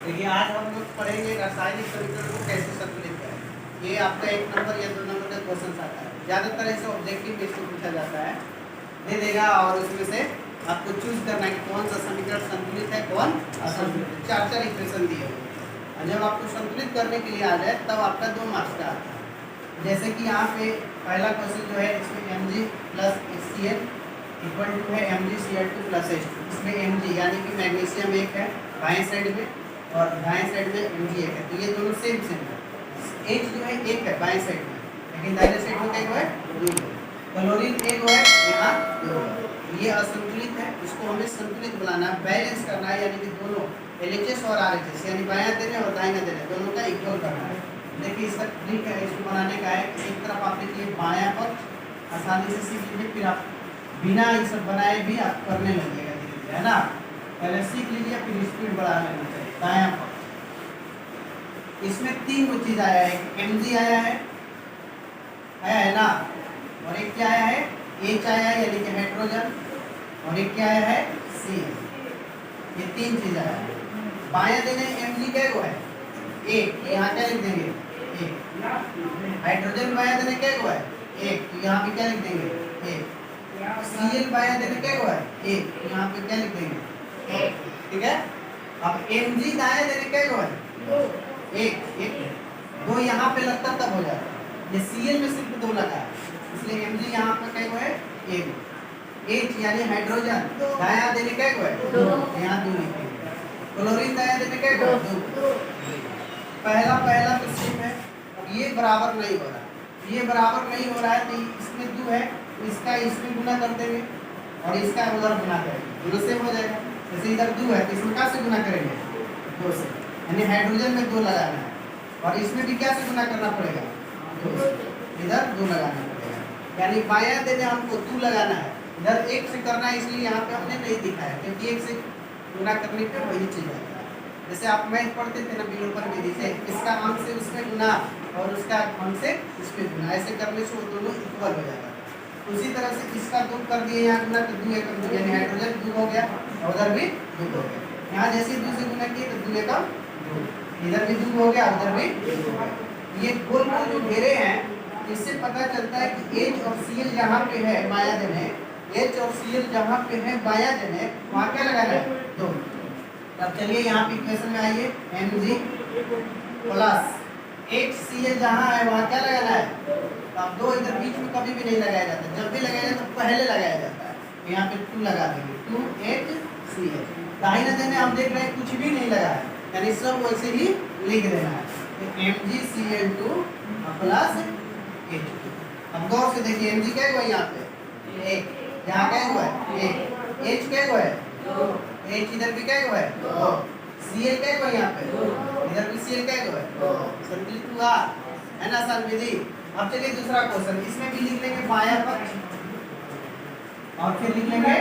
देखिए आज हम लोग पढ़ेंगे रासायनिक समीकरण को कैसे संतुलित करें। ये आपका 1 नंबर या 2 नंबर का क्वेश्चन आता है। ज़्यादातर इसे ऑब्जेक्टिव बेस पे पूछा जाता है, दे देगा और उसमें से आपको चूज करना है कि कौन सा समीकरण संतुलित है, कौन असंतुलित है। 4 इक्वेशन दिए हुए हैं और जब आपको संतुलित करने के लिए आ जाए तब आपका 2 मार्क्स का आता है। जैसे कि यहाँ पे पहला क्वेश्चन जो है इसमें Mg plus HCl equal to है MgCl2 प्लस H2। इसमें Mg यानी कि मैग्नीशियम एक है बाएं साइड में और दाएं साइड में Mg एक है, तो ये दोनों सेम है। H जो है एक है बाएं साइड में, लेकिन दाहिने साइड में क्या है, दो है। क्लोरीन एक है, यहाँ दो है। ये असंतुलित है, इसको हमें संतुलित बनाना है, बैलेंस करना है, यानी कि दोनों LHS और RHS यानी बायां देने और दाहिना देने दोनों का इक्वल करना है। देखिए इसका ट्रिक है इसको बनाने का है, एक तरफ आप देखिए बायां पक्ष आसानी से सीख लीजिए, फिर आप बिना ये सब बनाए भी आप करने लगेगा धीरे धीरे, है ना। पहले सीख लीजिए फिर स्पीड बढ़ा लेना चाहिए। दायां पक्ष इसमें 3 चीज आया है, Mg आया है ना, और एक क्या आया है H आया है यानी कि हाइड्रोजन, और एक क्या आया है Cl। ये 3 चीज आया है। बायां देने Mg क्या है एक, यहाँ क्या लिख देंगे एक। हाइड्रोजन बायां देने क्या है एक, तो यहाँ पे क्या लिख देंगे एक। Cl बायां देने क्या है एक, तो यहाँ पे क्या लिख देंगे एक, ठीक है। अब Mg दायां देने क्या है एक, दो यहाँ पे लगता तब हो जाता है। ये Cl में सिर्फ 2 लगा है, इसलिए Mg यहाँ पे क्या है एक। H यानी हाइड्रोजन दायां देने क्या है दो, यहाँ 2 लिखेंगे। क्लोरीन दायां देने क्या है 2। पहला तो सेम है, ये बराबर नहीं हो रहा, ये बराबर नहीं हो रहा है, तो इसमें 2 है, इसका इसमें गुना कर देंगे और इसका उधर गुना करेंगे, दोनों सेम हो जाएगा। जैसे इधर 2 है तो इसमें क्या से गुना करेंगे 2 से, यानी हाइड्रोजन में 2 लगाना है, और इसमें भी क्या से गुना करना पड़ेगा 2 से, इधर 2 लगाना पड़ेगा। यानी बायां देने हमको 2 लगाना है, इधर 1 से करना है, इसलिए यहाँ पे हमने नहीं दिखाया, क्योंकि 1 से गुना करने पे वही चीज आता है। जैसे आप मैथ पढ़ते थे ना बिलोपर में, जैसे इसका अंक से उसमें गुना और उसका अंक से इसमें गुना, ऐसे करने से वो दोनों इक्वल हो जाएगा। उसी तरह से इसका 2 कर दिए यहाँ गुना, तो 2 एकम 2 यानी हाइड्रोजन 2 हो गया, और उधर भी 2 हो गया। यहाँ जैसे 2 से गुना किए तो 2 एकम 2, इधर भी 2 हो गया, उधर भी 2 हो गया। ये गोल गोल जो घेरे हैं, इससे पता चलता है कि H और Cl जहाँ पे है बायां देने, H और Cl जहाँ पे है बायां देने, वहाँ क्या लगाना है 2। अब चलिए यहाँ पे इक्वेशन में आइए, Mg प्लस HCl जहाँ है वहाँ क्या लगाना है, तो अब 2 इधर बीच में कभी भी नहीं लगाया जाता, जब भी लगाया जाता तो पहले लगाया जाता है, तो यहाँ पे 2 लगा देंगे, 2HCl। दाहिने देने हम देख रहे हैं कुछ भी नहीं लगा है, यानी सब वैसे ही लिख देना है, तो MgCl2 प्लस H2। अब गौर से देखिए Mg क्या हुआ यहाँ पे एक, यहाँ क्या हुआ है एक, H क्या हुआ है 2, H इधर भी क्या हुआ है 2, Cl क्या हुआ है यहाँ पे 2, इधर भी Cl क्या हुआ है 2, संतुलित हुआ, है ना आसान विधि। अब चलिए दूसरा क्वेश्चन, इसमें भी लिख लेंगे बायां पक्ष और फिर लिख लेंगे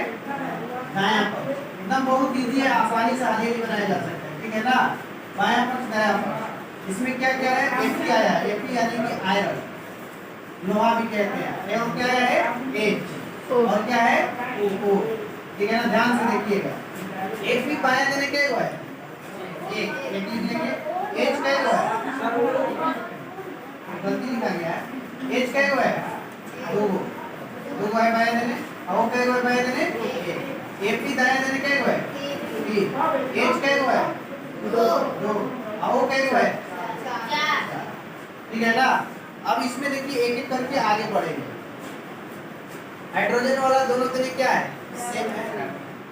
दायां पक्ष, एकदम बहुत इजी है, आसानी से आगे भी बनाया जा सकता है, ठीक है ना। बायां पक्ष दायां पक्ष, इसमें क्या क्या है Fe आया है, Fe यानी कि आयरन, लोहा भी कहते हैं, और क्या है H, और क्या है O, ठीक है ना, ध्यान से देखिएगा। Fe बायां देने क्या हुआ है एक, लिख लेंगे। H क्या हुआ है, गलती लिखा गया है, H क्या हुआ है 2 है बायां देने, और क्या हुआ है बायां देने एक। Fe दायां देने क्या हुआ है 3, H क्या हुआ है 2, और क्या हुआ है 4, ठीक है ना। अब इसमें देखिए एक एक करके आगे बढ़ेंगे। हाइड्रोजन वाला दोनों देने क्या है सेम है,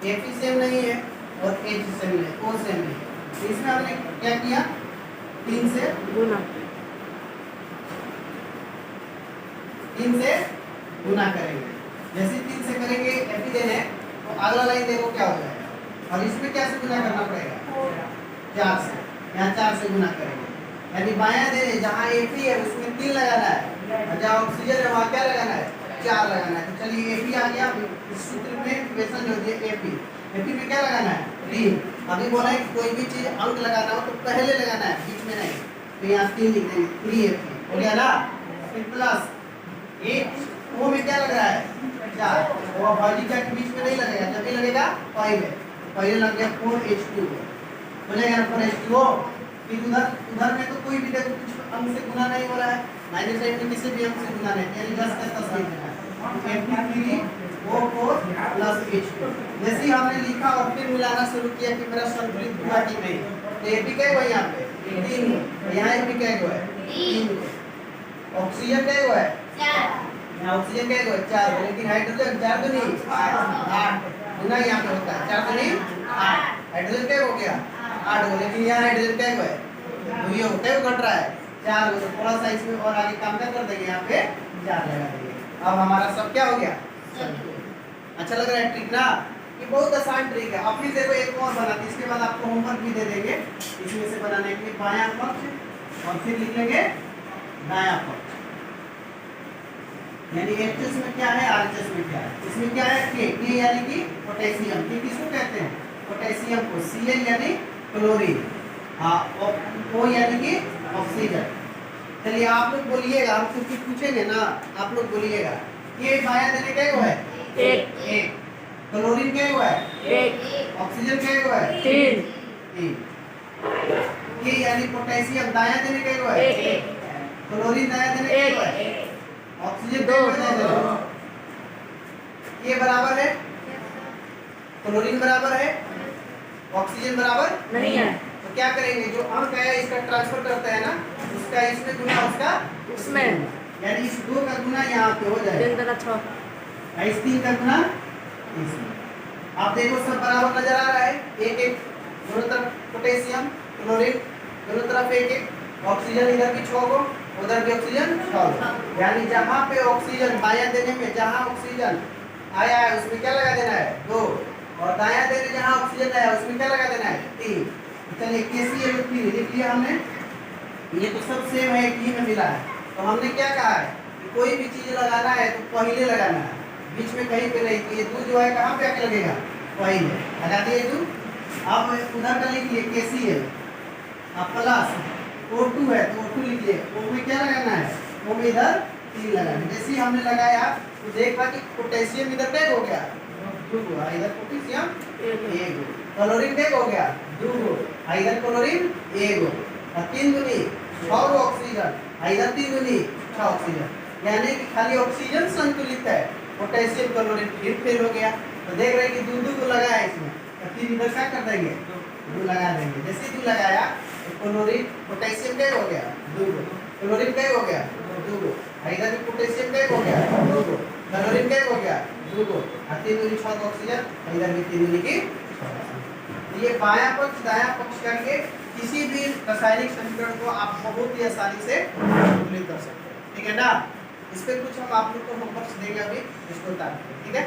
Fe सेम नहीं है और H सेम नहीं, O सेम नहीं है, तो इसमें हमने क्या किया 3 से गुना करेंगे। जैसे 3 से करेंगे Fe देने, तो अगला लाइन देखो क्या हो जाएगा, और इसमें क्या से गुना करना पड़ेगा 4 से, यहाँ 4 से गुना करेंगे, यानी बायां देने जहाँ Fe है उसमें 3 लगाना है, और जहाँ ऑक्सीजन है वहाँ क्या लगाना है 4 लगाना है। तो चलिए Fe आ गया, इस सूत्र में इक्वेशन जो होती है Fe में क्या लगाना है 3। अभी बोला है कि कोई भी चीज अंक लगाना हो तो पहले लगाना है, बीच में नहीं, तो यहाँ 3 लिख देंगे 3Fe हो गया ना। फिर प्लस H O में क्या लग रहा है 4, वो हाइड्रोजन के बीच में नहीं लगेगा, जब भी लगेगा पहले लग गया 4H2, हो जाएगा ना फोर H2O। फिर उधर में तो कोई भी देखो कुछ अंक से गुना नहीं हो रहा है, माइनस साइन में किसी भी अंक से गुना नहीं, यानी जस्ट का तस्वीर देना है। Fe3O4 plus H2। जैसे ही हमने लिखा और फिर मिलाना शुरू किया कि मेरा संतुलित हुआ कि नहीं, तो ये भी क्या हुआ यहाँ पे 3, यहाँ भी क्या हुआ है 3, ऑक्सीजन क्या हुआ है 4, ऑक्सीजन क्या हुआ है 4, लेकिन हाइड्रोजन 4 दूनी 8 गुना यहाँ पे होता है, 4 दूनी 8, हाइड्रोजन क्या हो गया 8 हो, लेकिन यहाँ हाइड्रोजन क्या हुआ है ये होता है घट रहा है 4 हो, तो थोड़ा सा इसमें और आगे काम कर देंगे, यहाँ पे 4 लगा देंगे। अब हमारा सब क्या हो गया, अच्छा लग रहा है ट्रिक ना, ये बहुत आसान ट्रिक है। अब फिर देखो एक और बनाते, इसके बाद आपको होमवर्क भी दे देंगे इसमें से बनाने के लिए, बायां पक्ष और फिर लिख लेंगे दायां पक्ष, यानी एचएस में क्या है आरएचएस में क्या है, इसमें क्या है के यानी कि पोटेशियम, के किसको कहते हैं पोटेशियम को, Cl यानी क्लोरीन, हाँ O यानी कि ऑक्सीजन। चलिए आप लोग बोलिएगा, हम कुछ पूछेंगे ना, आप लोग बोलिएगा ये बायां देने क्या हुआ है 1, क्लोरीन क्या हुआ है 1, ऑक्सीजन क्या हुआ है 3, ये यानी पोटेशियम दायां देने क्या हुआ है 1, क्लोरीन दायां देने क्या हुआ है, ऑक्सीजन क्या हुआ है, ये बराबर है, क्लोरीन बराबर है, ऑक्सीजन बराबर नहीं है, तो क्या करेंगे जो अंक है इसका ट्रांसफर करता है ना, उसका इसमें गुना उसका उसमें, यानी इस 2 का गुना यहाँ पे हो जाएगा 6, इस 3 का गुना इसमें। आप देखो सब बराबर नजर आ रहा है, एक दोनों तरफ पोटेशियम क्लोरीन दोनों तरफ एक, ऑक्सीजन इधर भी 6 गो उधर भी ऑक्सीजन 6 गो, यानी जहाँ पे ऑक्सीजन बायां देने में जहाँ ऑक्सीजन आया है उसमें क्या लगा देना है 2, और दायां देने जहाँ ऑक्सीजन आया उसमें क्या लगा देना है 3। चलिए KCl3 लिख लिया हमने, ये तो सब सेम है, एक ही में मिला है, तो हमने क्या कहा है कि कोई भी चीज लगाना है तो पहले लगाना है, बीच में कहीं पे नहीं, कि ये दूध जो है कहाँ पे आके लगेगा पहले लगा दिए दूध। अब उधर का लिख लिए KCl, अब प्लस O2 है तो O2 लिख लिए, O में क्या लगाना है, O में इधर 3 लगाना, जैसे ही हमने लगाया तो देखा कि पोटेशियम इधर क्या हो गया 2 गो, इधर पोटेशियम 1 गो, क्लोरीन क्या हो गया 2 गो, इधर क्लोरीन 1 गो, और 3 दूनी 6 गो ऑक्सीजन, इधर 3 दूनी 6 ऑक्सीजन, यानी कि खाली ऑक्सीजन संतुलित है, पोटेशियम क्लोरीन फिर फेल हो गया, तो देख रहे हैं कि 2 को लगा है इसमें, तो फिर इधर क्या कर देंगे 2 लगा देंगे, जैसे 2 लगाया तो क्लोरीन पोटेशियम क्या हो गया 2 गो, क्लोरीन क्या हो गया 2 गो, इधर भी पोटेशियम क्या हो गया 2 गो, क्लोरीन क्या हो गया 2 गो, और 3 दूनी 6 ऑक्सीजन, इधर भी 3 दूनी की 6। ये बायां पक्ष दायां पक्ष करके किसी भी रासायनिक समीकरण को आप बहुत ही आसानी से संतुलित कर सकते हैं, ठीक है ना। इस पे कुछ हम आप लोग को होमवर्क देंगे अभी, इसको उतार, ठीक है।